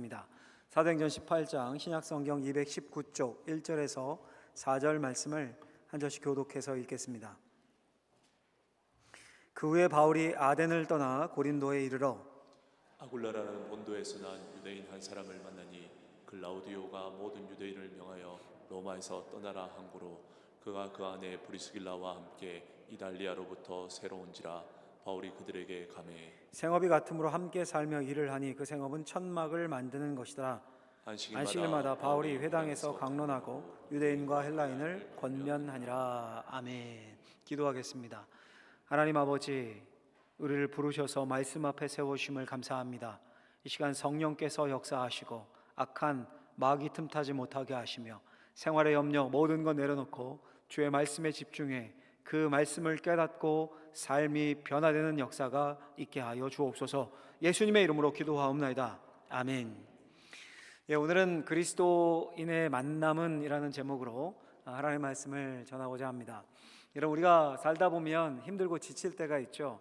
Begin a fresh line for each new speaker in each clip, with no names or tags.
읽겠습니다. 사도행전 18장 신약성경 219쪽 1절에서 4절 말씀을 한 절씩 교독해서 읽겠습니다. 그 후에 바울이 아덴을 떠나 고린도에 이르러
아굴라라는 본도에서 난 유대인 한 사람을 만나니 글라우디오가 모든 유대인을 명하여 로마에서 떠나라 한고로 그가 그 안에 브리스길라와 함께 이달리아로부터 새로 온지라 바울이 그들에게 가매
생업이 같음으로 함께 살며 일을 하니 그 생업은 천막을 만드는 것이더라. 안식일마다 바울이 회당에서 강론하고 유대인과 헬라인을 권면하니라. 아멘. 기도하겠습니다. 하나님 아버지, 우리를 부르셔서 말씀 앞에 세우심을 감사합니다. 이 시간 성령께서 역사하시고 악한 마귀 틈타지 못하게 하시며 생활의 염려 모든 것 내려놓고 주의 말씀에 집중해 그 말씀을 깨닫고 삶이 변화되는 역사가 있게 하여 주옵소서. 예수님의 이름으로 기도하옵나이다. 아멘. 오늘은 그리스도인의 만남은 이라는 제목으로 하나님의 말씀을 전하고자 합니다. 여러분, 우리가 살다 보면 힘들고 지칠 때가 있죠.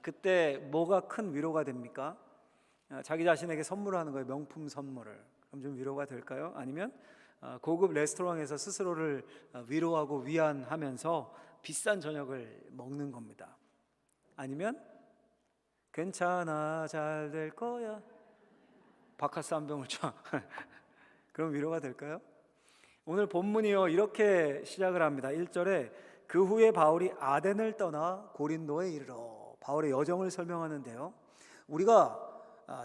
그때 뭐가 큰 위로가 됩니까? 자기 자신에게 선물하는 거예요. 명품 선물을. 그럼 좀 위로가 될까요? 아니면 고급 레스토랑에서 스스로를 위로하고 위안하면서 비싼 저녁을 먹는 겁니다. 아니면 괜찮아 잘 될 거야 바카스 한 병을 쳐 그럼 위로가 될까요? 오늘 본문이요 이렇게 시작을 합니다. 1절에 그 후에 바울이 아덴을 떠나 고린도에 이르러, 바울의 여정을 설명하는데요, 우리가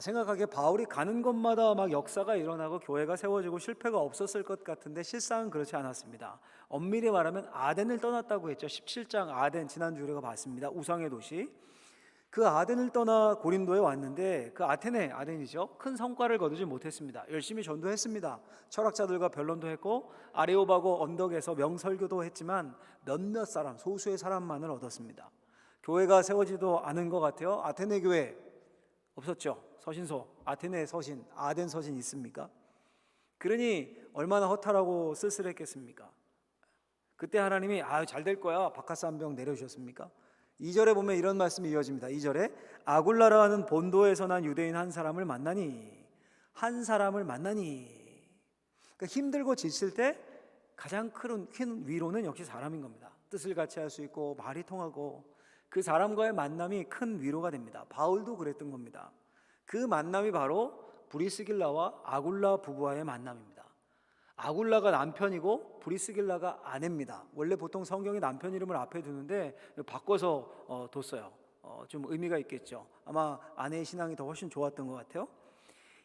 생각하기에 바울이 가는 곳마다 막 역사가 일어나고 교회가 세워지고 실패가 없었을 것 같은데 실상은 그렇지 않았습니다. 엄밀히 말하면 아덴을 떠났다고 했죠. 17장 아덴, 지난주 우리가 봤습니다. 우상의 도시. 그 아덴을 떠나 고린도에 왔는데 그 아덴이죠. 큰 성과를 거두지 못했습니다. 열심히 전도했습니다. 철학자들과 변론도 했고 아레오바고 언덕에서 명설교도 했지만 몇몇 사람, 소수의 사람만을 얻었습니다. 교회가 세워지도 않은 것 같아요. 아테네 교회 없었죠. 서신소, 아테네 서신, 아덴 서신 있습니까? 그러니 얼마나 허탈하고 쓸쓸했겠습니까? 그때 하나님이 잘 될 거야 바카스 한 병 내려주셨습니까? 2절에 보면 이런 말씀이 이어집니다. 2절에 아굴라라 하는 본도에서 난 유대인 한 사람을 만나니, 한 사람을 만나니. 그러니까 힘들고 지칠 때 가장 큰 위로는 역시 사람인 겁니다. 뜻을 같이 할 수 있고 말이 통하고 그 사람과의 만남이 큰 위로가 됩니다. 바울도 그랬던 겁니다. 그 만남이 바로 브리스길라와 아굴라 부부와의 만남입니다. 아굴라가 남편이고 브리스길라가 아내입니다. 원래 보통 성경이 남편 이름을 앞에 두는데 바꿔서 뒀어요. 좀 의미가 있겠죠. 아마 아내의 신앙이 더 훨씬 좋았던 것 같아요.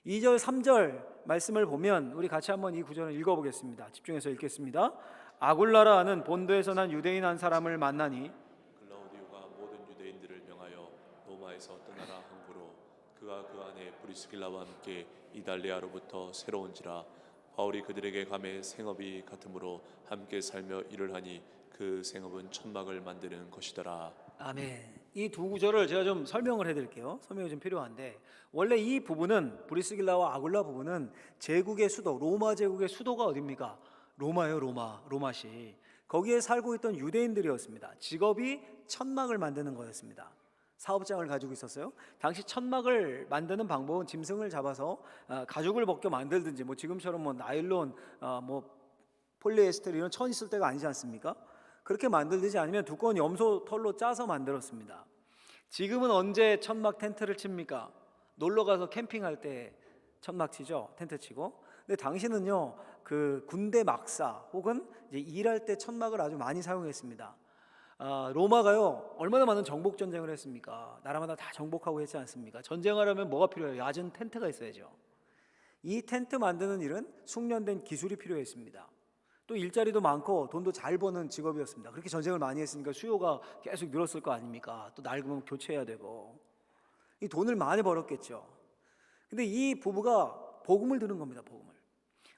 2절 3절 말씀을 보면 우리 같이 한번 이 구절을 읽어보겠습니다. 집중해서 읽겠습니다. 아굴라라 하는 본도에서 난 유대인 한 사람을 만나니
글라우디오가 모든 유대인들을 명하여 로마에서 떠나라 한고로 그가 그 안에 브리스길라와 함께 이달리아로부터 새로 온지라 바울이 그들에게 가매 생업이 같음으로 함께 살며 일을 하니 그 생업은 천막을 만드는 것이더라.
아멘. 이 두 구절을 제가 좀 설명을 해드릴게요. 설명이 좀 필요한데, 원래 이 부분은 브리스길라와 아굴라 부분은 제국의 수도, 로마 제국의 수도가 어디입니까? 로마예요. 로마시. 거기에 살고 있던 유대인들이었습니다. 직업이 천막을 만드는 거였습니다. 사업장을 가지고 있었어요. 당시 천막을 만드는 방법은 짐승을 잡아서 가죽을 벗겨 만들든지, 지금처럼 나일론, 폴리에스테르 이런 천 있을 때가 아니지 않습니까? 그렇게 만들든지 아니면 두꺼운 염소 털로 짜서 만들었습니다. 지금은 언제 천막 텐트를 칩니까? 놀러 가서 캠핑할 때 천막 치죠. 텐트 치고. 근데 당시는요, 그 군대 막사 혹은 이제 일할 때 천막을 아주 많이 사용했습니다. 로마가요 얼마나 많은 정복 전쟁을 했습니까? 나라마다 다 정복하고 했지 않습니까? 전쟁하려면 뭐가 필요해요? 얕은 텐트가 있어야죠. 이 텐트 만드는 일은 숙련된 기술이 필요했습니다. 또 일자리도 많고 돈도 잘 버는 직업이었습니다. 그렇게 전쟁을 많이 했으니까 수요가 계속 늘었을 거 아닙니까? 또 낡으면 교체해야 되고 이 돈을 많이 벌었겠죠. 근데 이 부부가 복음을 들은 겁니다. 복음을.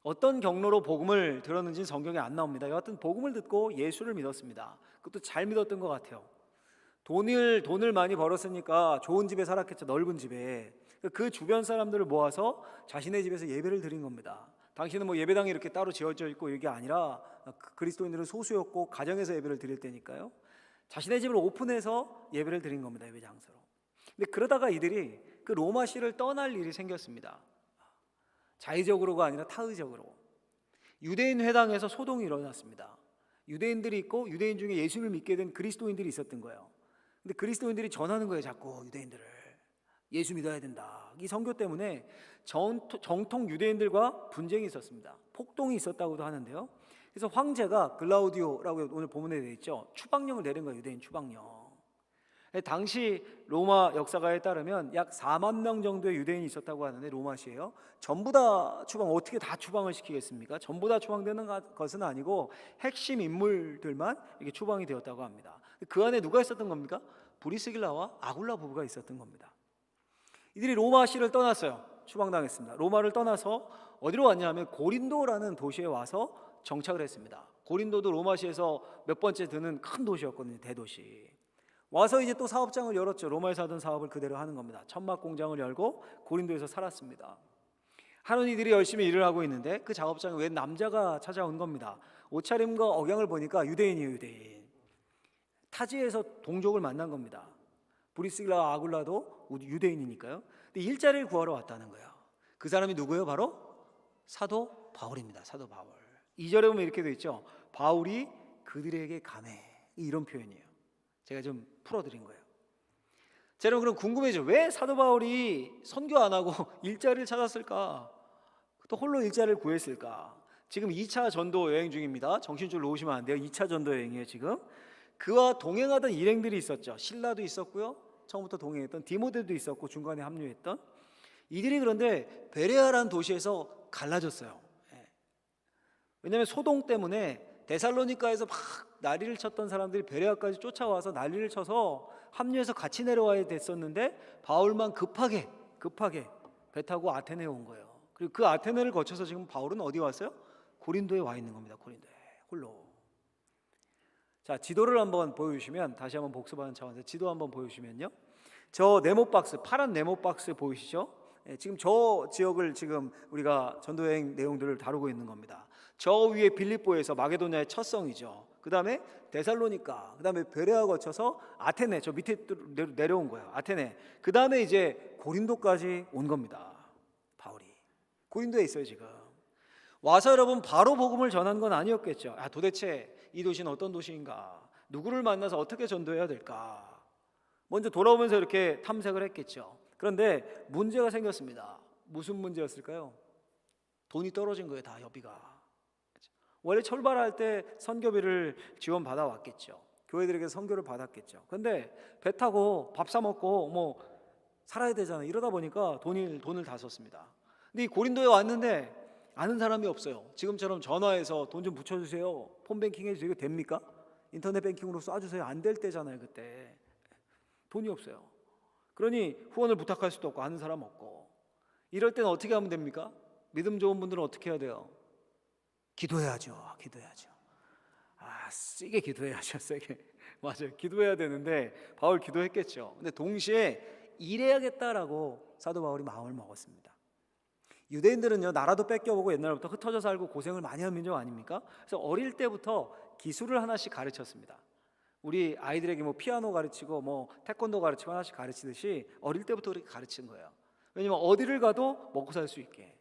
어떤 경로로 복음을 들었는지는 성경에 안 나옵니다. 여하튼 복음을 듣고 예수를 믿었습니다. 그것도 잘 믿었던 것 같아요. 돈을 많이 벌었으니까 좋은 집에 살았겠죠. 넓은 집에. 그 주변 사람들을 모아서 자신의 집에서 예배를 드린 겁니다. 당시는 예배당이 이렇게 따로 지어져 있고 이게 아니라 그리스도인들은 소수였고 가정에서 예배를 드릴 때니까요. 자신의 집을 오픈해서 예배를 드린 겁니다. 예배 장소로. 근데 그러다가 이들이 그 로마시를 떠날 일이 생겼습니다. 자의적으로가 아니라 타의적으로. 유대인 회당에서 소동이 일어났습니다. 유대인들이 있고 유대인 중에 예수를 믿게 된 그리스도인들이 있었던 거예요. 근데 그리스도인들이 전하는 거예요. 자꾸 유대인들을 예수 믿어야 된다. 이 선교 때문에 정통 유대인들과 분쟁이 있었습니다. 폭동이 있었다고도 하는데요. 그래서 황제가 글라우디오라고 오늘 본문에 되어 있죠. 추방령을 내린 거예요. 유대인 추방령. 당시 로마 역사가에 따르면 약 4만 명 정도의 유대인이 있었다고 하는데 로마시에요. 전부 다 어떻게 다 추방을 시키겠습니까? 전부 다 추방되는 것은 아니고 핵심 인물들만 이렇게 추방이 되었다고 합니다. 그 안에 누가 있었던 겁니까? 브리스길라와 아굴라 부부가 있었던 겁니다. 이들이 로마시를 떠났어요. 추방당했습니다. 로마를 떠나서 어디로 왔냐면 고린도라는 도시에 와서 정착을 했습니다. 고린도도 로마시에서 몇 번째 드는 큰 도시였거든요. 대도시. 와서 이제 또 사업장을 열었죠. 로마에서 하던 사업을 그대로 하는 겁니다. 천막 공장을 열고 고린도에서 살았습니다. 하는 이들이 열심히 일을 하고 있는데 그 작업장에 웬 남자가 찾아온 겁니다. 옷차림과 억양을 보니까 유대인이에요. 유대인. 타지에서 동족을 만난 겁니다. 브리스길라와 아굴라도 유대인이니까요. 근데 일자리를 구하러 왔다는 거예요. 그 사람이 누구예요? 바로 사도 바울입니다. 사도 바울. 2절에 보면 이렇게 되어 있죠. 바울이 그들에게 감해. 이런 표현이에요. 제가 좀 풀어드린 거예요. 자, 여러분 그럼 궁금해져. 왜 사도 바울이 선교 안 하고 일자리를 찾았을까? 또 홀로 일자리를 구했을까? 지금 2차 전도 여행 중입니다. 정신줄 놓으시면 안 돼요. 2차 전도 여행이에요 지금. 그와 동행하던 일행들이 있었죠. 실라도 있었고요. 처음부터 동행했던 디모데도 있었고 중간에 합류했던 이들이 그런데 베레아라는 도시에서 갈라졌어요. 왜냐하면 소동 때문에 데살로니가에서 막 난리를 쳤던 사람들이 베레아까지 쫓아와서 난리를 쳐서 합류해서 같이 내려와야 됐었는데 바울만 급하게 배 타고 아테네에 온 거예요. 그리고 그 아테네를 거쳐서 지금 바울은 어디 왔어요? 고린도에 와 있는 겁니다. 고린도에 홀로. 자, 지도를 한번 보여주시면 다시 한번 복습하는 차원에서 지도 한번 보여주시면요. 저 네모 박스, 파란 네모 박스 보이시죠? 지금 저 지역을 지금 우리가 전도여행 내용들을 다루고 있는 겁니다. 저 위에 빌립보에서 마게도냐의 첫 성이죠. 그 다음에 데살로니가, 그 다음에 베레아 거쳐서 아테네, 저 밑에 내려온 거예요. 아테네. 그 다음에 이제 고린도까지 온 겁니다. 바울이 고린도에 있어요 지금. 와서 여러분 바로 복음을 전한 건 아니었겠죠. 도대체 이 도시는 어떤 도시인가? 누구를 만나서 어떻게 전도해야 될까? 먼저 돌아오면서 이렇게 탐색을 했겠죠. 그런데 문제가 생겼습니다. 무슨 문제였을까요? 돈이 떨어진 거예요. 다 여비가. 원래 출발할 때 선교비를 지원받아 왔겠죠. 교회들에게 선교를 받았겠죠. 그런데 배 타고 밥 사 먹고 뭐 살아야 되잖아요. 이러다 보니까 돈을 다 썼습니다. 근데 이 고린도에 왔는데 아는 사람이 없어요. 지금처럼 전화해서 돈 좀 붙여주세요. 폰뱅킹 해주세요. 이거 됩니까? 인터넷 뱅킹으로 쏴주세요. 안 될 때잖아요. 그때 돈이 없어요. 그러니 후원을 부탁할 수도 없고 아는 사람 없고. 이럴 때는 어떻게 하면 됩니까? 믿음 좋은 분들은 어떻게 해야 돼요? 기도해야죠. 세게 기도해야죠. 세게. 맞아요. 기도해야 되는데 바울 기도했겠죠. 근데 동시에 일해야겠다라고 사도 바울이 마음을 먹었습니다. 유대인들은요, 나라도 뺏겨보고 옛날부터 흩어져 살고 고생을 많이 한 민족 아닙니까? 그래서 어릴 때부터 기술을 하나씩 가르쳤습니다. 우리 아이들에게 뭐 피아노 가르치고 뭐 태권도 가르치고 하나씩 가르치듯이 어릴 때부터 그렇게 가르친 거예요. 왜냐면 어디를 가도 먹고 살 수 있게.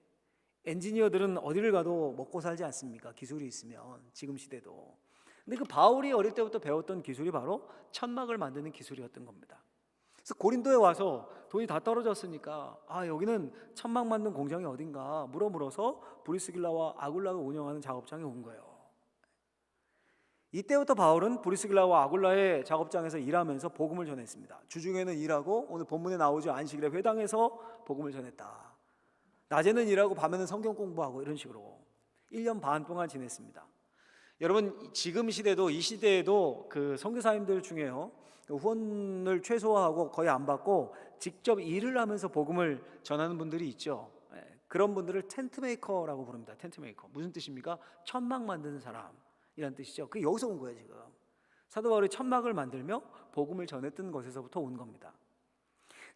엔지니어들은 어디를 가도 먹고 살지 않습니까? 기술이 있으면. 지금 시대도. 근데 그 바울이 어릴 때부터 배웠던 기술이 바로 천막을 만드는 기술이었던 겁니다. 그래서 고린도에 와서 돈이 다 떨어졌으니까 여기는 천막 만든 공장이 어딘가 물어서 브리스길라와 아굴라가 운영하는 작업장에 온 거예요. 이때부터 바울은 브리스길라와 아굴라의 작업장에서 일하면서 복음을 전했습니다. 주중에는 일하고 오늘 본문에 나오죠. 안식일에 회당에서 복음을 전했다. 낮에는 일하고 밤에는 성경 공부하고 이런 식으로 1년 반 동안 지냈습니다. 여러분 지금 시대도 이 시대에도 그 선교사님들 중에요. 후원을 최소화하고 거의 안 받고 직접 일을 하면서 복음을 전하는 분들이 있죠. 그런 분들을 텐트메이커라고 부릅니다. 텐트메이커. 무슨 뜻입니까? 천막 만드는 사람이란 뜻이죠. 그게 여기서 온 거예요 지금. 사도 바울이 천막을 만들며 복음을 전했던 것에서부터 온 겁니다.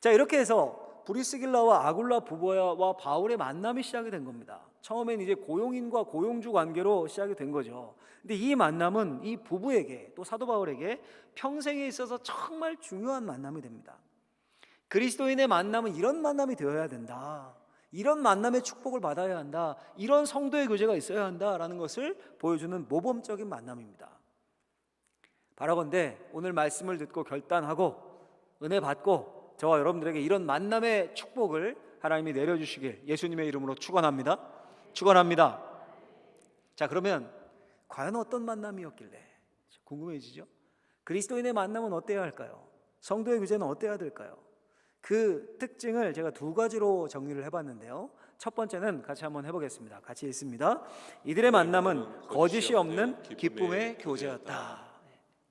자, 이렇게 해서 브리스길라와 아굴라 부부와 바울의 만남이 시작이 된 겁니다. 처음엔 이제 고용인과 고용주 관계로 시작이 된 거죠. 근데 이 만남은 이 부부에게 또 사도 바울에게 평생에 있어서 정말 중요한 만남이 됩니다. 그리스도인의 만남은 이런 만남이 되어야 된다. 이런 만남의 축복을 받아야 한다. 이런 성도의 교제가 있어야 한다라는 것을 보여주는 모범적인 만남입니다. 바라건대 오늘 말씀을 듣고 결단하고 은혜 받고 저와 여러분들에게 이런 만남의 축복을 하나님이 내려주시길 예수님의 이름으로 축원합니다. 축원합니다. 자, 그러면 과연 어떤 만남이었길래 궁금해지죠? 그리스도인의 만남은 어때야 할까요? 성도의 교제는 어때야 될까요? 그 특징을 제가 두 가지로 정리를 해봤는데요. 첫 번째는 같이 한번 해보겠습니다. 같이 읽습니다. 이들의 만남은 거짓이 없는 기쁨의 교제였다.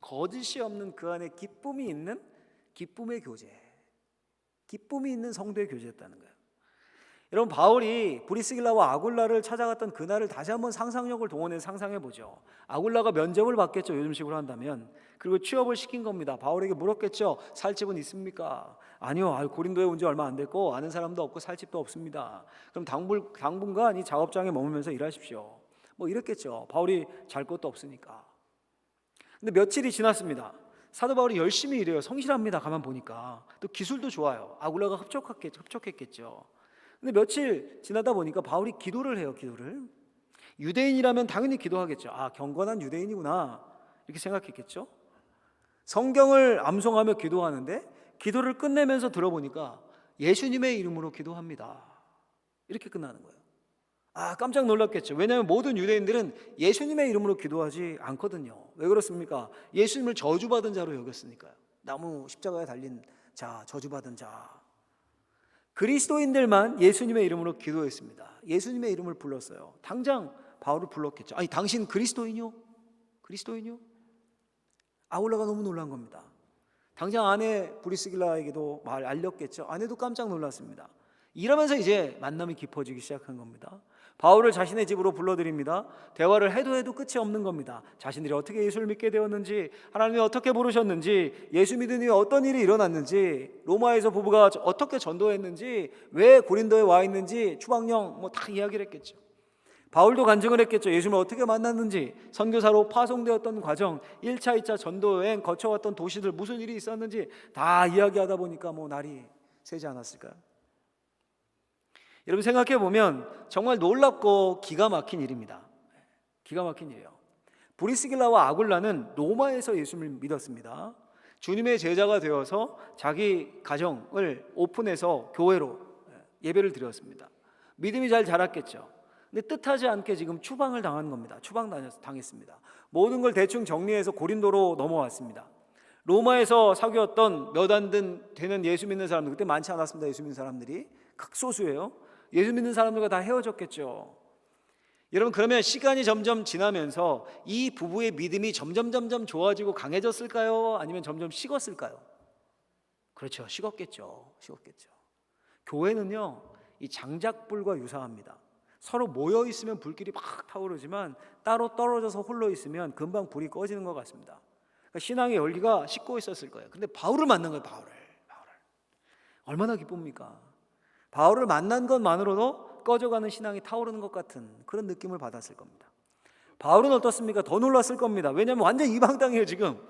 거짓이 없는 그 안에 기쁨이 있는 기쁨의 교제, 기쁨이 있는 성도의 교제였다는 거예요. 여러분, 바울이 브리스길라와 아굴라를 찾아갔던 그날을 다시 한번 상상력을 동원해서 상상해 보죠. 아굴라가 면접을 받겠죠, 요즘식으로 한다면. 그리고 취업을 시킨 겁니다. 바울에게 물었겠죠. 살 집은 있습니까? 아니요, 고린도에 온 지 얼마 안 됐고 아는 사람도 없고 살 집도 없습니다. 그럼 당분간 이 작업장에 머물면서 일하십시오. 뭐 이랬겠죠. 바울이 잘 것도 없으니까. 근데 며칠이 지났습니다. 사도 바울이 열심히 일해요. 성실합니다. 가만 보니까 또 기술도 좋아요. 아굴라가 흡족했겠죠. 근데 며칠 지나다 보니까 바울이 기도를 해요. 기도를. 유대인이라면 당연히 기도하겠죠. 아, 경건한 유대인이구나 이렇게 생각했겠죠. 성경을 암송하며 기도하는데 기도를 끝내면서 들어보니까 예수님의 이름으로 기도합니다. 이렇게 끝나는 거예요. 아, 깜짝 놀랐겠죠. 왜냐하면 모든 유대인들은 예수님의 이름으로 기도하지 않거든요. 왜 그렇습니까? 예수님을 저주받은 자로 여겼으니까요. 나무 십자가에 달린 자, 저주받은 자. 그리스도인들만 예수님의 이름으로 기도했습니다. 예수님의 이름을 불렀어요. 당장 바울을 불렀겠죠. 아니, 당신 그리스도인이요? 그리스도인이요? 아굴라가 너무 놀란 겁니다. 당장 아내 브리스길라에게도 알렸겠죠. 아내도 깜짝 놀랐습니다. 이러면서 이제 만남이 깊어지기 시작한 겁니다. 바울을 자신의 집으로 불러들입니다. 대화를 해도 끝이 없는 겁니다. 자신들이 어떻게 예수를 믿게 되었는지, 하나님이 어떻게 부르셨는지, 예수 믿은 이후에 어떤 일이 일어났는지, 로마에서 부부가 어떻게 전도했는지, 왜 고린도에 와 있는지, 추방령 뭐 다 이야기를 했겠죠. 바울도 간증을 했겠죠. 예수님을 어떻게 만났는지, 선교사로 파송되었던 과정, 1차, 2차 전도 여행 거쳐왔던 도시들 무슨 일이 있었는지 다 이야기하다 보니까 뭐 날이 새지 않았을까요? 여러분, 생각해 보면 정말 놀랍고 기가 막힌 일입니다. 기가 막힌 일이에요. 브리스길라와 아굴라는 로마에서 예수님을 믿었습니다. 주님의 제자가 되어서 자기 가정을 오픈해서 교회로 예배를 드렸습니다. 믿음이 잘 자랐겠죠. 근데 뜻하지 않게 지금 추방을 당한 겁니다. 추방당했습니다. 모든 걸 대충 정리해서 고린도로 넘어왔습니다. 로마에서 사귀었던 몇 안 되는 예수 믿는 사람들, 그때 많지 않았습니다. 예수 믿는 사람들이 극소수예요. 예수 믿는 사람들과 다 헤어졌겠죠. 여러분, 그러면 시간이 점점 지나면서 이 부부의 믿음이 점점 좋아지고 강해졌을까요? 아니면 점점 식었을까요? 그렇죠, 식었겠죠. 교회는요, 이 장작불과 유사합니다. 서로 모여 있으면 불길이 막 타오르지만 따로 떨어져서 홀로 있으면 금방 불이 꺼지는 것 같습니다. 그러니까 신앙의 열기가 식고 있었을 거예요. 근데 바울을 만난 거예요. 바울을. 얼마나 기쁩니까? 바울을 만난 것만으로도 꺼져가는 신앙이 타오르는 것 같은 그런 느낌을 받았을 겁니다. 바울은 어떻습니까? 더 놀랐을 겁니다. 왜냐하면 완전 이방 땅이에요. 지금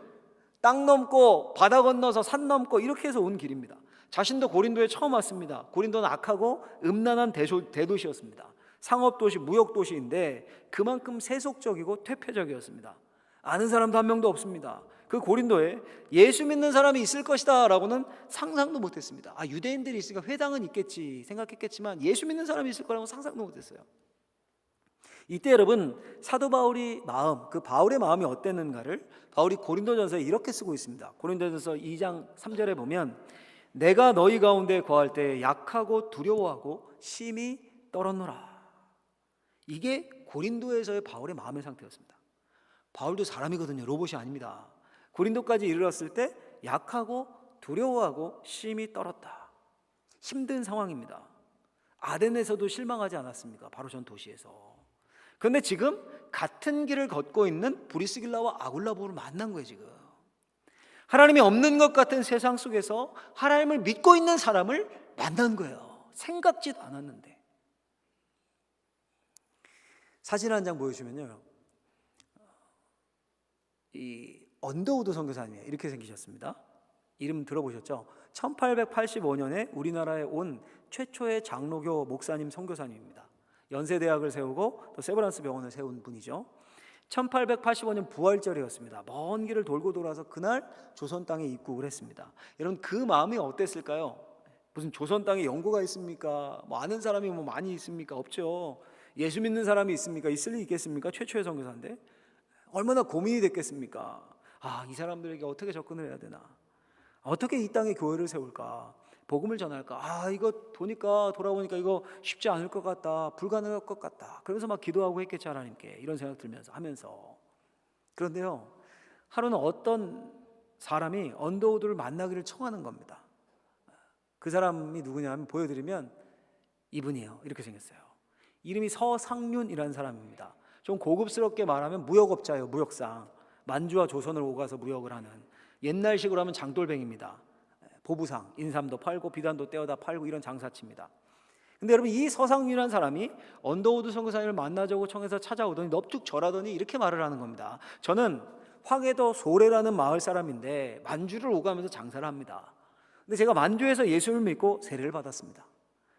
땅 넘고 바다 건너서 산 넘고 이렇게 해서 온 길입니다. 자신도 고린도에 처음 왔습니다. 고린도는 악하고 음란한 대도시였습니다. 상업도시, 무역도시인데 그만큼 세속적이고 퇴폐적이었습니다. 아는 사람도 한 명도 없습니다. 그 고린도에 예수 믿는 사람이 있을 것이다 라고는 상상도 못했습니다. 아, 유대인들이 있으니까 회당은 있겠지 생각했겠지만 예수 믿는 사람이 있을 거라고 상상도 못했어요. 이때 여러분, 사도 바울의 마음, 그 바울의 마음이 어땠는가를 바울이 고린도전서에 이렇게 쓰고 있습니다. 고린도전서 2장 3절에 보면 내가 너희 가운데 거할 때 약하고 두려워하고 심히 떨었노라. 이게 고린도에서의 바울의 마음의 상태였습니다. 바울도 사람이거든요. 로봇이 아닙니다. 고린도까지 이르렀을 때 약하고 두려워하고 심히 떨었다. 힘든 상황입니다. 아덴에서도 실망하지 않았습니까? 바로 전 도시에서. 그런데 지금 같은 길을 걷고 있는 브리스길라와 아굴라 부부를 만난 거예요. 지금 하나님이 없는 것 같은 세상 속에서 하나님을 믿고 있는 사람을 만난 거예요. 생각지도 않았는데. 사진 한 장 보여주면요, 이 언더우드 선교사님이 이렇게 생기셨습니다. 이름 들어보셨죠? 1885년에 우리나라에 온 최초의 장로교 목사님 선교사님입니다. 연세대학을 세우고 또 세브란스 병원을 세운 분이죠. 1885년 부활절이었습니다. 먼 길을 돌고 돌아서 그날 조선 땅에 입국을 했습니다. 여러분, 그 마음이 어땠을까요? 무슨 조선 땅에 연고가 있습니까? 뭐 아는 사람이 뭐 많이 있습니까? 없죠. 예수 믿는 사람이 있습니까? 있을 리 있겠습니까? 최초의 선교사인데 얼마나 고민이 됐겠습니까? 이 사람들에게 어떻게 접근을 해야 되나? 어떻게 이 땅에 교회를 세울까? 복음을 전할까? 이거 보니까 돌아보니까 이거 쉽지 않을 것 같다. 불가능할 것 같다. 그러면서 막 기도하고 했겠지, 하나님께. 이런 생각 들면서 하면서. 그런데요, 하루는 어떤 사람이 언더우드를 만나기를 청하는 겁니다. 그 사람이 누구냐 하면 보여드리면 이분이에요. 이렇게 생겼어요. 이름이 서상륜이라는 사람입니다. 좀 고급스럽게 말하면 무역업자예요. 무역상. 만주와 조선을 오가서 무역을 하는, 옛날식으로 하면 장돌뱅입니다. 보부상, 인삼도 팔고 비단도 떼어다 팔고 이런 장사치입니다. 근데 여러분, 이 서상륜이라는 사람이 언더우드 선교사님을 만나자고 청해서 찾아오더니 넙죽 절하더니 이렇게 말을 하는 겁니다. 저는 화계도 소래라는 마을 사람인데 만주를 오가면서 장사를 합니다. 근데 제가 만주에서 예수를 믿고 세례를 받았습니다.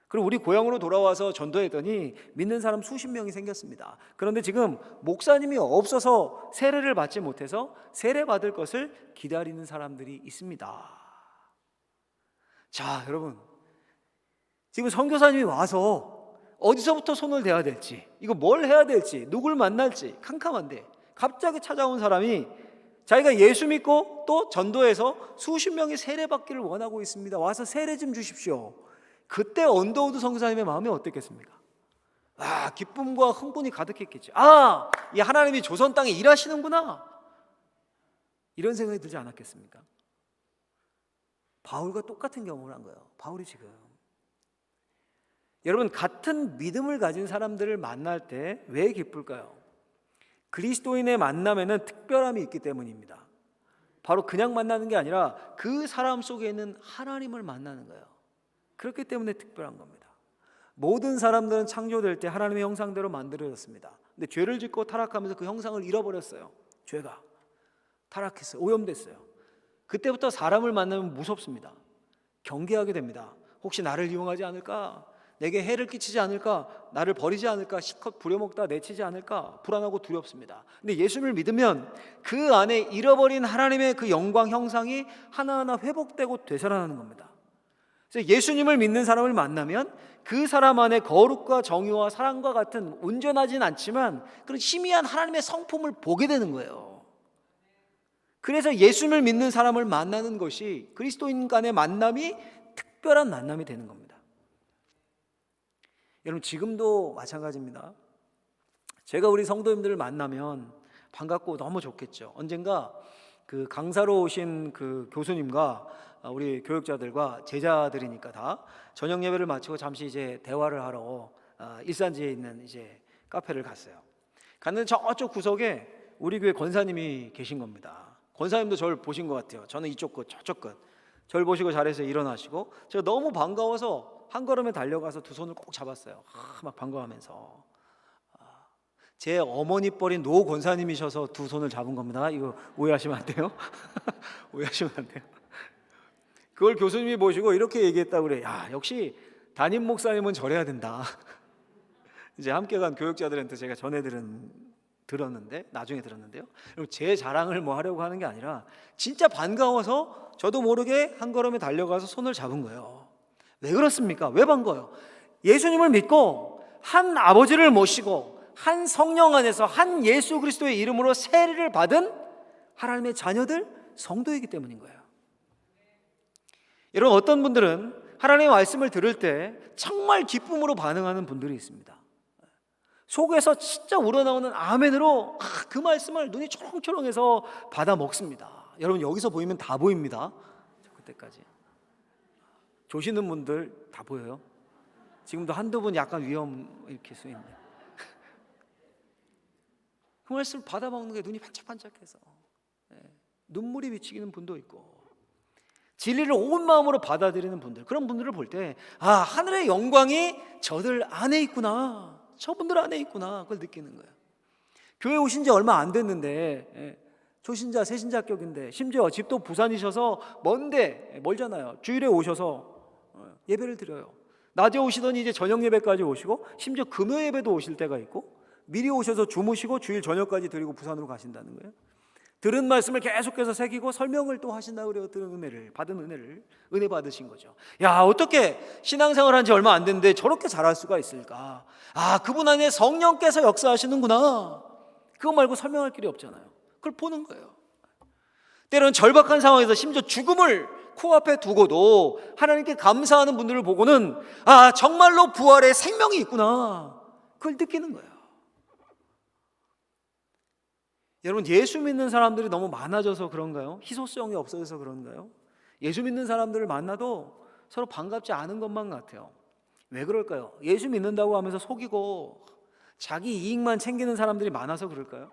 그리고 우리 고향으로 돌아와서 전도했더니 믿는 사람 수십 명이 생겼습니다. 그런데 지금 목사님이 없어서 세례를 받지 못해서 세례 받을 것을 기다리는 사람들이 있습니다. 자, 여러분, 지금 선교사님이 와서 어디서부터 손을 대야 될지, 이거 뭘 해야 될지, 누굴 만날지 캄캄한데 갑자기 찾아온 사람이 자기가 예수 믿고 또 전도해서 수십 명이 세례 받기를 원하고 있습니다. 와서 세례 좀 주십시오. 그때 언더우드 선교사님의 마음이 어땠겠습니까? 기쁨과 흥분이 가득했겠죠. 이 하나님이 조선 땅에 일하시는구나, 이런 생각이 들지 않았겠습니까? 바울과 똑같은 경험을 한 거예요. 바울이 지금, 여러분, 같은 믿음을 가진 사람들을 만날 때 왜 기쁠까요? 그리스도인의 만남에는 특별함이 있기 때문입니다. 바로 그냥 만나는 게 아니라 그 사람 속에 있는 하나님을 만나는 거예요. 그렇기 때문에 특별한 겁니다. 모든 사람들은 창조될 때 하나님의 형상대로 만들어졌습니다. 근데 죄를 짓고 타락하면서 그 형상을 잃어버렸어요. 죄가 타락했어요. 오염됐어요. 그때부터 사람을 만나면 무섭습니다. 경계하게 됩니다. 혹시 나를 이용하지 않을까? 내게 해를 끼치지 않을까? 나를 버리지 않을까? 실컷 부려먹다 내치지 않을까? 불안하고 두렵습니다. 근데 예수를 믿으면 그 안에 잃어버린 하나님의 그 영광 형상이 하나하나 회복되고 되살아나는 겁니다. 그래서 예수님을 믿는 사람을 만나면 그 사람 안에 거룩과 정의와 사랑과 같은 온전하진 않지만 그런 희미한 하나님의 성품을 보게 되는 거예요. 그래서 예수님을 믿는 사람을 만나는 것이 그리스도인 간의 만남이 특별한 만남이 되는 겁니다. 여러분, 지금도 마찬가지입니다. 제가 우리 성도님들을 만나면 반갑고 너무 좋겠죠. 언젠가 그 강사로 오신 그 교수님과 우리 교육자들과 제자들이니까 다 저녁 예배를 마치고 잠시 이제 대화를 하러 일산지에 있는 이제 카페를 갔어요. 갔는데 저쪽 구석에 우리 교회 권사님이 계신 겁니다. 권사님도 저를 보신 것 같아요. 저는 이쪽 끝, 저쪽 끝. 저를 보시고 자리에서 일어나시고 제가 너무 반가워서 한 걸음에 달려가서 두 손을 꼭 잡았어요. 막 반가워하면서. 제 어머니 뻘인 노 권사님이셔서 두 손을 잡은 겁니다. 이거 오해하시면 안 돼요. 오해하시면 안 돼요. 그걸 교수님이 보시고 이렇게 얘기했다고 그래. 역시 담임 목사님은 저래야 된다. 이제 함께 간 교육자들한테 제가 들었는데 나중에 들었는데요. 제 자랑을 뭐 하려고 하는 게 아니라 진짜 반가워서 저도 모르게 한 걸음에 달려가서 손을 잡은 거예요. 왜 그렇습니까? 왜 반가워요? 예수님을 믿고 한 아버지를 모시고 한 성령 안에서 한 예수 그리스도의 이름으로 세례를 받은 하나님의 자녀들, 성도이기 때문인 거예요. 여러분, 어떤 분들은 하나님의 말씀을 들을 때 정말 기쁨으로 반응하는 분들이 있습니다. 속에서 진짜 우러나오는 아멘으로 그 말씀을 눈이 초롱초롱해서 받아 먹습니다. 여러분, 여기서 보이면 다 보입니다. 그때까지 조시는 분들 다 보여요. 지금도 한두 분 약간 위험 이렇게 수 있네. 그 말씀을 받아 먹는 게 눈이 반짝반짝해서 눈물이 비치는 분도 있고, 진리를 온 마음으로 받아들이는 분들, 그런 분들을 볼 때 하늘의 영광이 저들 안에 있구나, 저분들 안에 있구나, 그걸 느끼는 거예요. 교회 오신 지 얼마 안 됐는데 초신자 세신자격인데 심지어 집도 부산이셔서 멀잖아요. 주일에 오셔서 예배를 드려요. 낮에 오시더니 이제 저녁 예배까지 오시고 심지어 금요 예배도 오실 때가 있고 미리 오셔서 주무시고 주일 저녁까지 드리고 부산으로 가신다는 거예요. 들은 말씀을 계속해서 새기고 설명을 또 하신다고 그래요. 들은 은혜를 받은 은혜 받으신 거죠. 야, 어떻게 신앙생활 한 지 얼마 안 됐는데 저렇게 잘할 수가 있을까? 아, 그분 안에 성령께서 역사하시는구나. 그거 말고 설명할 길이 없잖아요. 그걸 보는 거예요. 때로는 절박한 상황에서 심지어 죽음을 코앞에 두고도 하나님께 감사하는 분들을 보고는 아, 정말로 부활의 생명이 있구나. 그걸 느끼는 거예요. 여러분, 예수 믿는 사람들이 너무 많아져서 그런가요? 희소성이 없어져서 그런가요? 예수 믿는 사람들을 만나도 서로 반갑지 않은 것만 같아요. 왜 그럴까요? 예수 믿는다고 하면서 속이고 자기 이익만 챙기는 사람들이 많아서 그럴까요?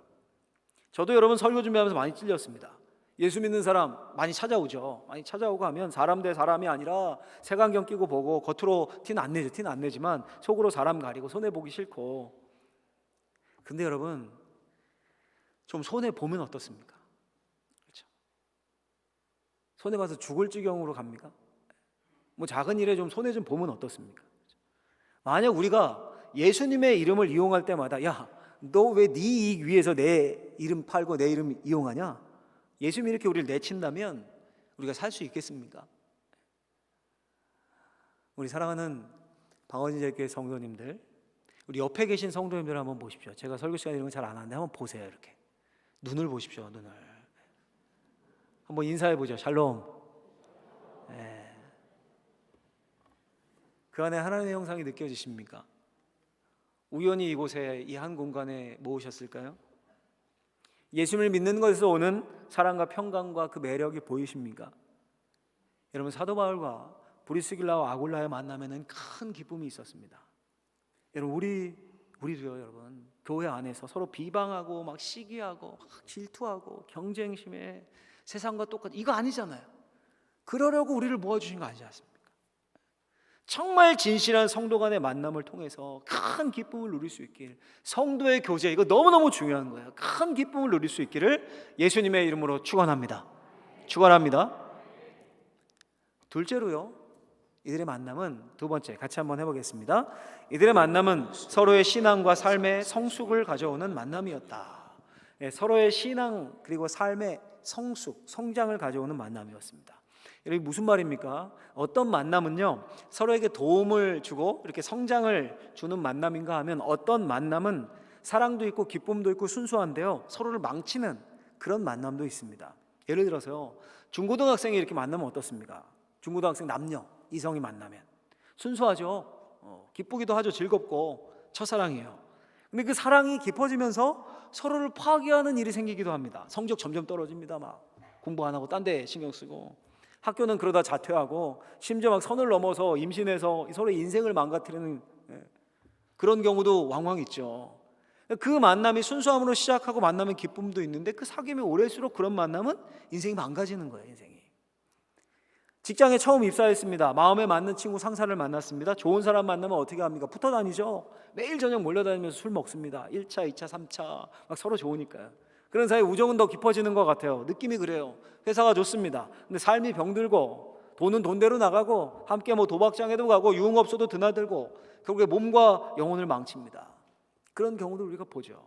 저도 여러분 설교 준비하면서 많이 찔렸습니다. 예수 믿는 사람 많이 찾아오죠. 많이 찾아오고 하면 사람 대 사람이 아니라 색안경 끼고 보고 겉으로 티는 안 내지만 속으로 사람 가리고 손해보기 싫고. 근데 여러분, 좀 손해보면 어떻습니까? 그렇죠? 손해봐서 죽을 지경으로 갑니까? 뭐 작은 일에 좀 손해 좀 보면 어떻습니까? 그렇죠? 만약 우리가 예수님의 이름을 이용할 때마다 야, 너 왜 네 이익 위해서 내 이름 팔고 내 이름 이용하냐? 예수님이 이렇게 우리를 내친다면 우리가 살 수 있겠습니까? 우리 사랑하는 방언제일교회 성도님들, 우리 옆에 계신 성도님들 한번 보십시오. 제가 설교 시간에 이런 거 잘 안 하는데 한번 보세요. 이렇게 눈을 보십시오. 눈을 한번 인사해 보죠. 샬롬. 네. 그 안에 하나님의 형상이 느껴지십니까? 우연히 이곳에 이 한 공간에 모으셨을까요? 예수님을 믿는 것에서 오는 사랑과 평강과 그 매력이 보이십니까? 여러분, 사도 바울과 브리스길라와 아굴라의 만남에는 큰 기쁨이 있었습니다. 여러분, 우리도요, 여러분, 교회 안에서 서로 비방하고 막 시기하고 막 질투하고 경쟁심에 세상과 똑같이 이거 아니잖아요. 그러려고 우리를 모아주신 거 아니지 않습니까? 정말 진실한 성도 간의 만남을 통해서 큰 기쁨을 누릴 수 있길, 성도의 교제, 이거 너무너무 중요한 거예요. 큰 기쁨을 누릴 수 있기를 예수님의 이름으로 축원합니다. 둘째로요, 이들의 만남은, 두 번째 같이 한번 해보겠습니다. 이들의 만남은 서로의 신앙과 삶의 성숙을 가져오는 만남이었다. 서로의 신앙 그리고 삶의 성장을 가져오는 만남이었습니다. 이게 무슨 말입니까? 어떤 만남은요, 서로에게 도움을 주고 이렇게 성장을 주는 만남인가 하면, 어떤 만남은 사랑도 있고 기쁨도 있고 순수한데요, 서로를 망치는 그런 만남도 있습니다. 예를 들어서요, 중고등학생이 이렇게 만나면 어떻습니까? 중고등학생 남녀 이성이 만나면 순수하죠. 기쁘기도 하죠. 즐겁고 첫사랑이에요. 근데 그 사랑이 깊어지면서 서로를 파괴하는 일이 생기기도 합니다. 성적 점점 떨어집니다. 막 공부 안 하고 딴 데 신경 쓰고, 학교는 그러다 자퇴하고, 심지어 막 선을 넘어서 임신해서 서로의 인생을 망가뜨리는 그런 경우도 왕왕 있죠. 그 만남이 순수함으로 시작하고 만나면 기쁨도 있는데, 그 사귐이 오래일수록 그런 만남은 인생이 망가지는 거예요. 인생이. 직장에 처음 입사했습니다. 마음에 맞는 친구 상사를 만났습니다. 좋은 사람 만나면 어떻게 합니까? 붙어 다니죠. 매일 저녁 몰려다니면서 술 먹습니다. 1차, 2차, 3차 막 서로 좋으니까요. 그런 사이에 우정은 더 깊어지는 것 같아요. 느낌이 그래요. 회사가 좋습니다. 근데 삶이 병들고, 돈은 돈대로 나가고, 함께 뭐 도박장에도 가고 유흥업소도 드나들고, 결국에 몸과 영혼을 망칩니다. 그런 경우도 우리가 보죠.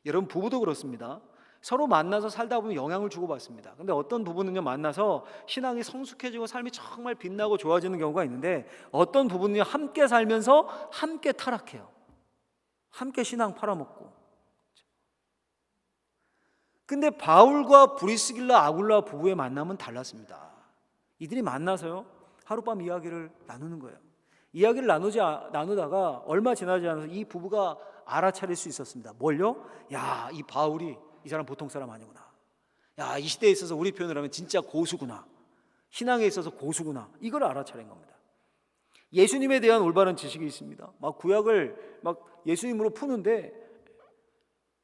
여러분, 부부도 그렇습니다. 서로 만나서 살다 보면 영향을 주고받습니다. 근데 어떤 부부는요, 만나서 신앙이 성숙해지고 삶이 정말 빛나고 좋아지는 경우가 있는데, 어떤 부부는요, 함께 살면서 함께 타락해요. 함께 신앙 팔아먹고. 근데 바울과 브리스길라 아굴라 부부의 만남은 달랐습니다. 이들이 만나서요, 하룻밤 이야기를 나누는 거예요. 이야기를 나누다가 얼마 지나지 않아서 이 부부가 알아차릴 수 있었습니다. 뭘요? 야, 이 바울이 이 사람 보통 사람 아니구나. 야, 이 시대에 있어서 우리 표현을 하면 진짜 고수구나. 신앙에 있어서 고수구나. 이걸 알아차린 겁니다. 예수님에 대한 올바른 지식이 있습니다. 막 구약을 막 예수님으로 푸는데,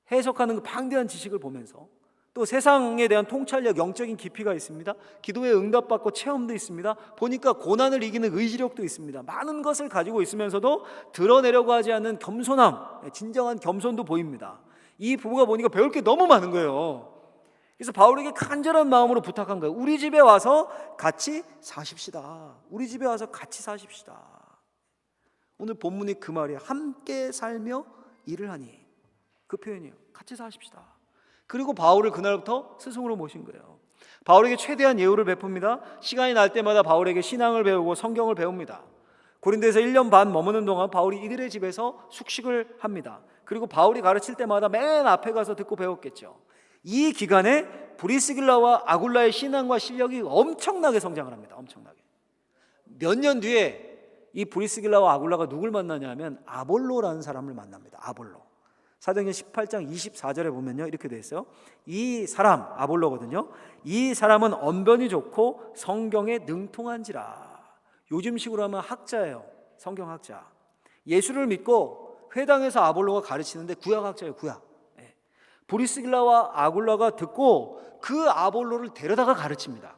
해석하는 그 방대한 지식을 보면서, 또 세상에 대한 통찰력, 영적인 깊이가 있습니다. 기도에 응답받고 체험도 있습니다. 보니까 고난을 이기는 의지력도 있습니다. 많은 것을 가지고 있으면서도 드러내려고 하지 않는 겸손함, 진정한 겸손도 보입니다. 이 부부가 보니까 배울 게 너무 많은 거예요. 그래서 바울에게 간절한 마음으로 부탁한 거예요. 우리 집에 와서 같이 사십시다. 우리 집에 와서 같이 사십시다. 오늘 본문이 그 말이에요. 함께 살며 일을 하니. 그 표현이에요. 같이 사십시다. 그리고 바울을 그날부터 스승으로 모신 거예요. 바울에게 최대한 예우를 베풉니다. 시간이 날 때마다 바울에게 신앙을 배우고 성경을 배웁니다. 고린도에서 1년 반 머무는 동안 바울이 이들의 집에서 숙식을 합니다. 그리고 바울이 가르칠 때마다 맨 앞에 가서 듣고 배웠겠죠. 이 기간에 브리스길라와 아굴라의 신앙과 실력이 엄청나게 성장을 합니다. 엄청나게. 몇 년 뒤에 이 브리스길라와 아굴라가 누굴 만나냐면 아볼로라는 사람을 만납니다. 아볼로. 사도행전 18장 24절에 보면요, 이렇게 되어 있어요. 이 사람, 아볼로거든요. 이 사람은 언변이 좋고 성경에 능통한지라. 요즘식으로 하면 학자예요. 성경학자. 예수를 믿고 회당에서 아볼로가 가르치는데 구약학자예요. 구약. 브리스길라와 아굴라가 듣고 그 아볼로를 데려다가 가르칩니다.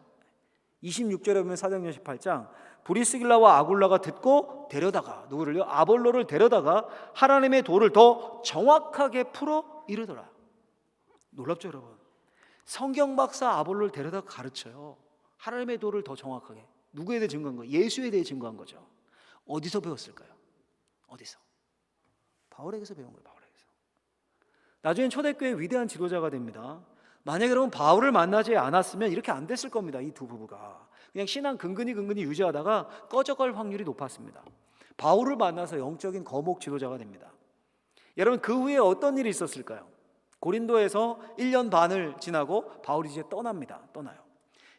26절에 보면 사도행전 18장 브리스길라와 아굴라가 듣고 데려다가 누구를요? 아볼로를 데려다가 하나님의 도를 더 정확하게 풀어 이르더라. 놀랍죠, 여러분? 성경 박사 아볼로를 데려다가 가르쳐요. 하나님의 도를 더 정확하게. 누구에 대해 증거한 거예요? 예수에 대해 증거한 거죠. 어디서 배웠을까요? 어디서? 바울에게서 배운 거예요. 바울에게서. 나중엔 초대교회 위대한 지도자가 됩니다. 만약에 여러분 바울을 만나지 않았으면 이렇게 안 됐을 겁니다. 이 두 부부가 그냥 신앙 근근히 유지하다가 꺼져갈 확률이 높았습니다. 바울을 만나서 영적인 거목 지도자가 됩니다. 여러분 그 후에 어떤 일이 있었을까요? 고린도에서 1년 반을 지나고 바울이 이제 떠납니다. 떠나요.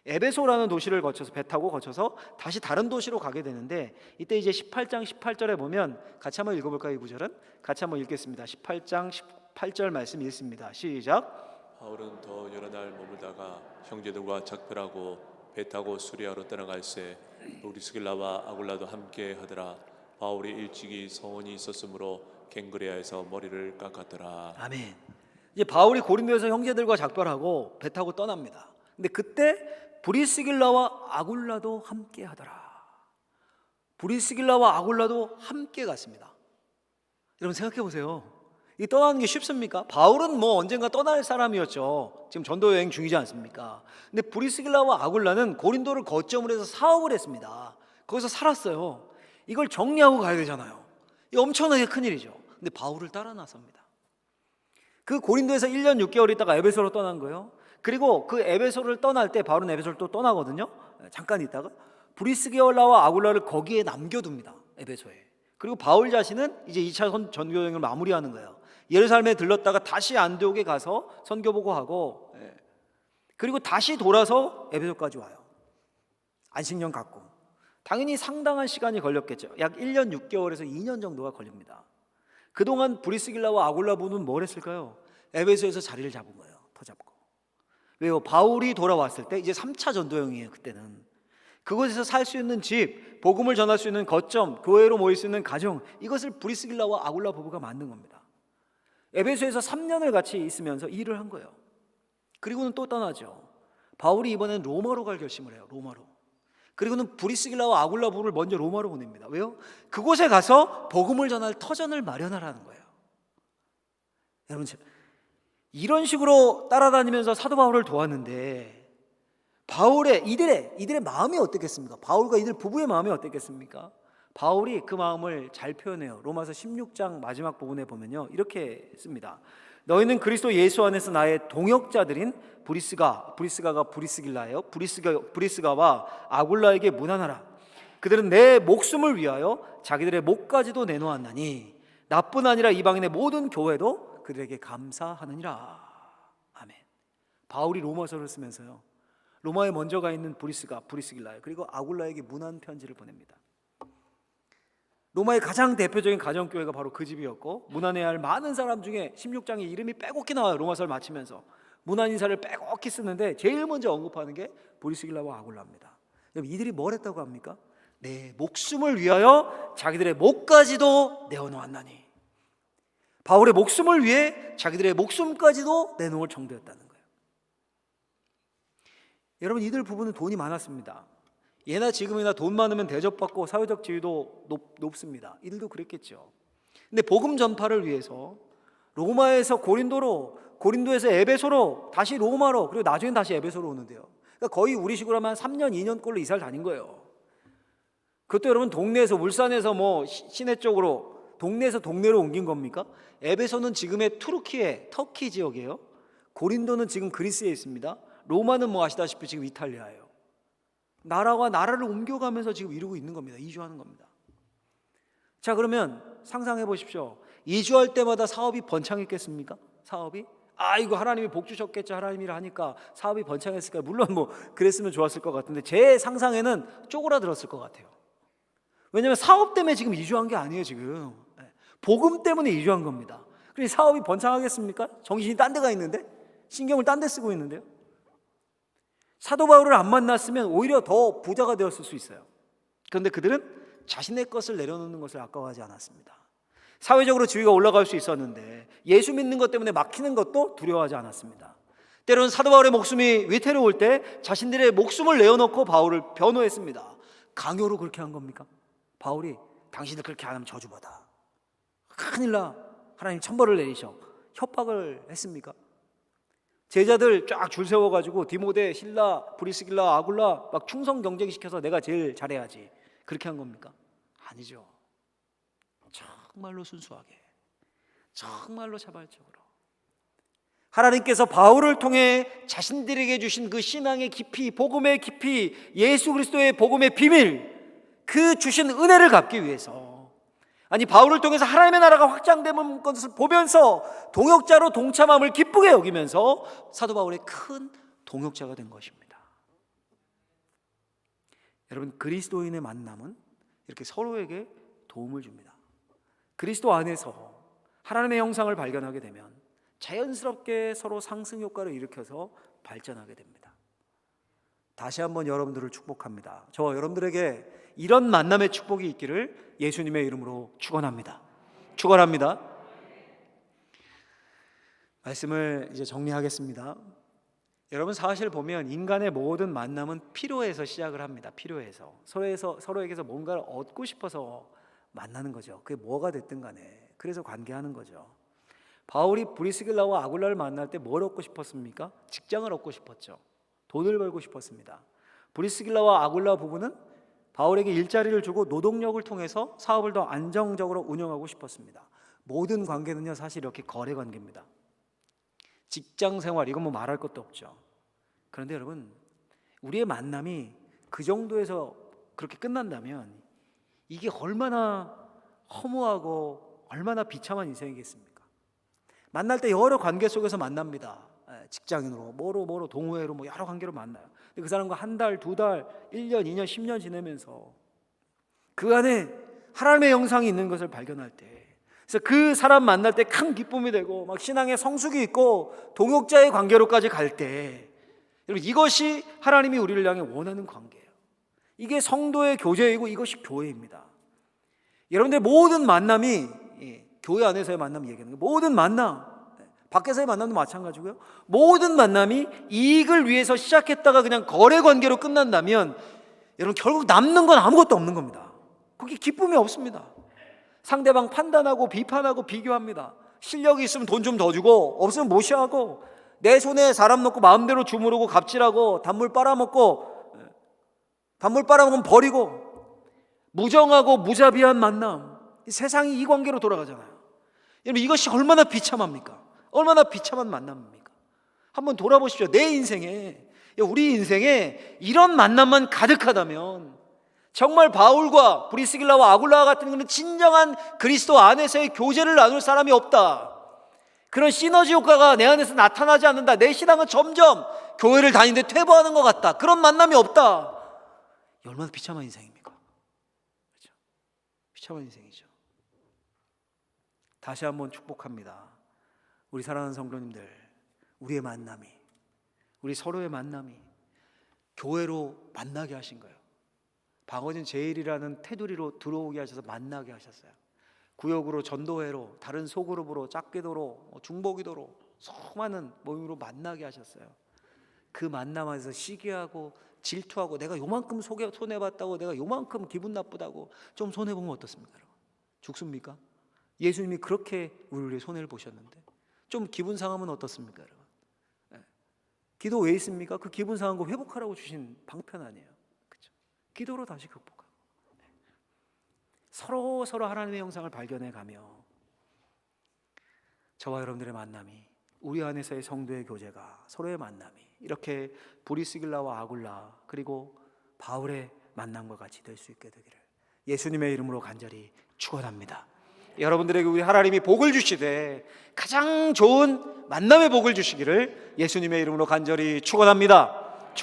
에베소라는 도시를 거쳐서 배 타고 거쳐서 다시 다른 도시로 가게 되는데 이때 이제 18장 18절에 보면 같이 한번 읽어볼까요? 이 구절은 같이 한번 읽겠습니다. 18장 18절 말씀 읽습니다. 시작.
바울은 더 여러 날 머물다가 형제들과 작별하고 배 타고 수리아로 떠나갈새 브리스길라와 아굴라도 함께 하더라. 바울이 일찍이 성원이 있었으므로 갱그레아에서 머리를 깎았더라.
아멘. 이제 바울이 고린도에서 형제들과 작별하고 배 타고 떠납니다. 근데 그때 브리스길라와 아굴라도 함께 하더라. 브리스길라와 아굴라도 함께 갔습니다. 여러분 생각해 보세요. 이 떠나는 게 쉽습니까? 바울은 뭐 언젠가 떠날 사람이었죠. 지금 전도 여행 중이지 않습니까? 근데 브리스길라와 아굴라는 고린도를 거점으로 해서 사업을 했습니다. 거기서 살았어요. 이걸 정리하고 가야 되잖아요. 이 엄청나게 큰일이죠. 근데 바울을 따라 나섭니다. 그 고린도에서 1년 6개월 있다가 에베소로 떠난 거예요. 그리고 그 에베소를 떠날 때 바울은 에베소를 또 떠나거든요. 잠깐 있다가 브리스길라와 아굴라를 거기에 남겨둡니다. 에베소에. 그리고 바울 자신은 이제 2차 전도 여행을 마무리하는 거예요. 예루살렘에 들렀다가 다시 안디옥에 가서 선교 보고하고 그리고 다시 돌아서 에베소까지 와요. 안식년 갖고. 당연히 상당한 시간이 걸렸겠죠. 약 1년 6개월에서 2년 정도가 걸립니다. 그동안 브리스길라와 아굴라 부부는 뭘 했을까요? 에베소에서 자리를 잡은 거예요. 더 잡고. 왜요? 바울이 돌아왔을 때 이제 3차 전도여행이에요. 그때는. 그곳에서 살 수 있는 집, 복음을 전할 수 있는 거점, 교회로 모일 수 있는 가정, 이것을 브리스길라와 아굴라 부부가 만든 겁니다. 에베소에서 3년을 같이 있으면서 일을 한 거예요. 그리고는 또 떠나죠. 바울이 이번엔 로마로 갈 결심을 해요. 로마로. 그리고는 브리스길라와 아굴라 부부를 먼저 로마로 보냅니다. 왜요? 그곳에 가서 복음을 전할 터전을 마련하라는 거예요. 여러분 이런 식으로 따라다니면서 사도 바울을 도왔는데 바울의 이들의 마음이 어땠겠습니까? 바울과 이들 부부의 마음이 어땠겠습니까? 바울이 그 마음을 잘 표현해요. 로마서 16장 마지막 부분에 보면요, 이렇게 씁니다. 너희는 그리스도 예수 안에서 나의 동역자들인 브리스가가 브리스길라예요. 브리스가와 아굴라에게 문안하라. 그들은 내 목숨을 위하여 자기들의 목까지도 내놓았나니 나뿐 아니라 이방인의 모든 교회도 그들에게 감사하느니라. 아멘. 바울이 로마서를 쓰면서요, 로마에 먼저 가 있는 브리스길라예요. 그리고 아굴라에게 문안 편지를 보냅니다. 로마의 가장 대표적인 가정교회가 바로 그 집이었고, 문안해야 할 많은 사람 중에 16장에 이름이 빼곡히 나와요. 로마서를 마치면서 문안 인사를 빼곡히 쓰는데 제일 먼저 언급하는 게 브리스길라와 아굴라입니다. 이들이 뭘 했다고 합니까? 내 목숨을 위하여 자기들의 목까지도 내어놓았나니. 바울의 목숨을 위해 자기들의 목숨까지도 내놓을 정도였다는 거예요. 여러분 이들 부부는 돈이 많았습니다. 예나 지금이나 돈 많으면 대접받고 사회적 지위도 높습니다. 이들도 그랬겠죠. 근데 복음 전파를 위해서 로마에서 고린도로 고린도에서 에베소로, 다시 로마로, 그리고 나중엔 다시 에베소로 오는데요. 그러니까 거의 우리 식으로 하면 3년, 2년꼴로 이사를 다닌 거예요. 그것도 여러분 동네에서, 울산에서 뭐 시내 쪽으로, 동네에서 동네로 옮긴 겁니까? 에베소는 지금의 투르키의 터키 지역이에요. 고린도는 지금 그리스에 있습니다. 로마는 뭐 아시다시피 지금 이탈리아예요. 나라와 나라를 옮겨가면서 지금 이루고 있는 겁니다. 이주하는 겁니다. 자, 그러면 상상해 보십시오. 이주할 때마다 사업이 번창했겠습니까? 사업이? 이거 하나님이 복 주셨겠죠. 하나님이라 하니까 사업이 번창했을까요? 물론 뭐 그랬으면 좋았을 것 같은데 제 상상에는 쪼그라들었을 것 같아요. 왜냐하면 사업 때문에 지금 이주한 게 아니에요. 지금 복음 때문에 이주한 겁니다. 그럼 사업이 번창하겠습니까? 정신이 딴 데가 있는데? 신경을 딴 데 쓰고 있는데요. 사도 바울을 안 만났으면 오히려 더 부자가 되었을 수 있어요. 그런데 그들은 자신의 것을 내려놓는 것을 아까워하지 않았습니다. 사회적으로 지위가 올라갈 수 있었는데 예수 믿는 것 때문에 막히는 것도 두려워하지 않았습니다. 때로는 사도 바울의 목숨이 위태로울 때 자신들의 목숨을 내어놓고 바울을 변호했습니다. 강요로 그렇게 한 겁니까? 바울이 당신들 그렇게 안 하면 저주받아, 큰일 나, 하나님 천벌을 내리셔, 협박을 했습니까? 제자들 쫙 줄 세워가지고 디모데, 실라, 브리스길라, 아굴라 막 충성 경쟁시켜서 내가 제일 잘해야지, 그렇게 한 겁니까? 아니죠. 정말로 순수하게, 정말로 자발적으로 하나님께서 바울을 통해 자신들에게 주신 그 신앙의 깊이, 복음의 깊이, 예수 그리스도의 복음의 비밀, 그 주신 은혜를 갚기 위해서, 아니 바울을 통해서 하나님의 나라가 확장되는 것을 보면서 동역자로 동참함을 기쁘게 여기면서 사도 바울의 큰 동역자가 된 것입니다. 여러분, 그리스도인의 만남은 이렇게 서로에게 도움을 줍니다. 그리스도 안에서 하나님의 형상을 발견하게 되면 자연스럽게 서로 상승 효과를 일으켜서 발전하게 됩니다. 다시 한번 여러분들을 축복합니다. 저 여러분들에게 이런 만남의 축복이 있기를 예수님의 이름으로 축원합니다. 축원합니다. 말씀을 이제 정리하겠습니다. 여러분, 사실 보면 인간의 모든 만남은 필요해서 시작을 합니다. 필요해서 서로에게서 뭔가를 얻고 싶어서 만나는 거죠. 그게 뭐가 됐든 간에 그래서 관계하는 거죠. 바울이 브리스길라와 아굴라를 만날 때 뭘 얻고 싶었습니까? 직장을 얻고 싶었죠. 돈을 벌고 싶었습니다. 브리스길라와 아굴라 부부는 바울에게 일자리를 주고 노동력을 통해서 사업을 더 안정적으로 운영하고 싶었습니다. 모든 관계는요, 사실 이렇게 거래 관계입니다. 직장 생활, 이건 뭐 말할 것도 없죠. 그런데 여러분, 우리의 만남이 그 정도에서 그렇게 끝난다면 이게 얼마나 허무하고 얼마나 비참한 인생이겠습니까? 만날 때 여러 관계 속에서 만납니다. 직장인으로, 뭐로 동호회로 뭐 여러 관계로 만나요. 근데 그 사람과 한 달, 두 달, 1년, 2년, 10년 지내면서 그 안에 하나님의 영상이 있는 것을 발견할 때, 그래서 그 사람 만날 때 큰 기쁨이 되고 막 신앙의 성숙이 있고 동역자의 관계로까지 갈 때, 여러분, 이것이 하나님이 우리를 향해 원하는 관계예요. 이게 성도의 교제이고 이것이 교회입니다. 여러분들 모든 만남이 교회 안에서의 만남 얘기하는 거예요. 모든 만남, 밖에서의 만남도 마찬가지고요. 모든 만남이 이익을 위해서 시작했다가 그냥 거래 관계로 끝난다면 여러분, 결국 남는 건 아무것도 없는 겁니다. 거기 기쁨이 없습니다. 상대방 판단하고 비판하고 비교합니다. 실력이 있으면 돈 좀 더 주고 없으면 무시하고, 내 손에 사람 놓고 마음대로 주무르고 갑질하고 단물 빨아먹으면 버리고, 무정하고 무자비한 만남, 세상이 이 관계로 돌아가잖아요. 여러분, 이것이 얼마나 비참합니까? 얼마나 비참한 만남입니까? 한번 돌아보십시오. 내 인생에, 우리 인생에 이런 만남만 가득하다면 정말 바울과 브리스길라와 아굴라와 같은 그런 진정한 그리스도 안에서의 교제를 나눌 사람이 없다. 그런 시너지 효과가 내 안에서 나타나지 않는다. 내 신앙은 점점 교회를 다니는데 퇴보하는 것 같다. 그런 만남이 없다. 얼마나 비참한 인생입니까? 그렇죠? 비참한 인생이죠. 다시 한번 축복합니다. 우리 사랑하는 성도님들, 우리의 만남이, 우리 서로의 만남이 교회로 만나게 하신 거예요. 방어진 제일이라는 테두리로 들어오게 하셔서 만나게 하셨어요. 구역으로, 전도회로, 다른 소그룹으로, 짝기도로, 중보기도로 수많은 모임으로 만나게 하셨어요. 그 만남 안에서 시기하고 질투하고 내가 요만큼 손해봤다고, 내가 요만큼 기분 나쁘다고 좀 손해보면 어떻습니까? 죽습니까? 예수님이 그렇게 우리의 손해를 보셨는데 좀 기분 상하면 어떻습니까, 여러분? 기도 왜 있습니까? 그 기분 상한 거 회복하라고 주신 방편 아니에요. 그렇죠? 기도로 다시 극복하고 서로 하나님의 형상을 발견해 가며 저와 여러분들의 만남이, 우리 안에서의 성도의 교제가, 서로의 만남이 이렇게 브리스길라와 아굴라 그리고 바울의 만남과 같이 될 수 있게 되기를 예수님의 이름으로 간절히 축원합니다. 여러분들에게 우리 하나님이 복을 주시되 가장 좋은 만남의 복을 주시기를 예수님의 이름으로 간절히 축원합니다.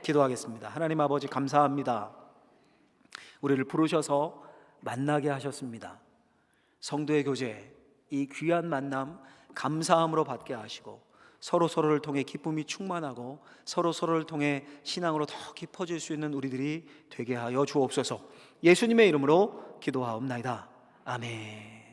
기도하겠습니다. 하나님 아버지, 감사합니다. 우리를 부르셔서 만나게 하셨습니다. 성도의 교제, 이 귀한 만남 감사함으로 받게 하시고 서로를 통해 기쁨이 충만하고 서로를 통해 신앙으로 더 깊어질 수 있는 우리들이 되게 하여 주옵소서. 예수님의 이름으로 기도하옵나이다. 아멘.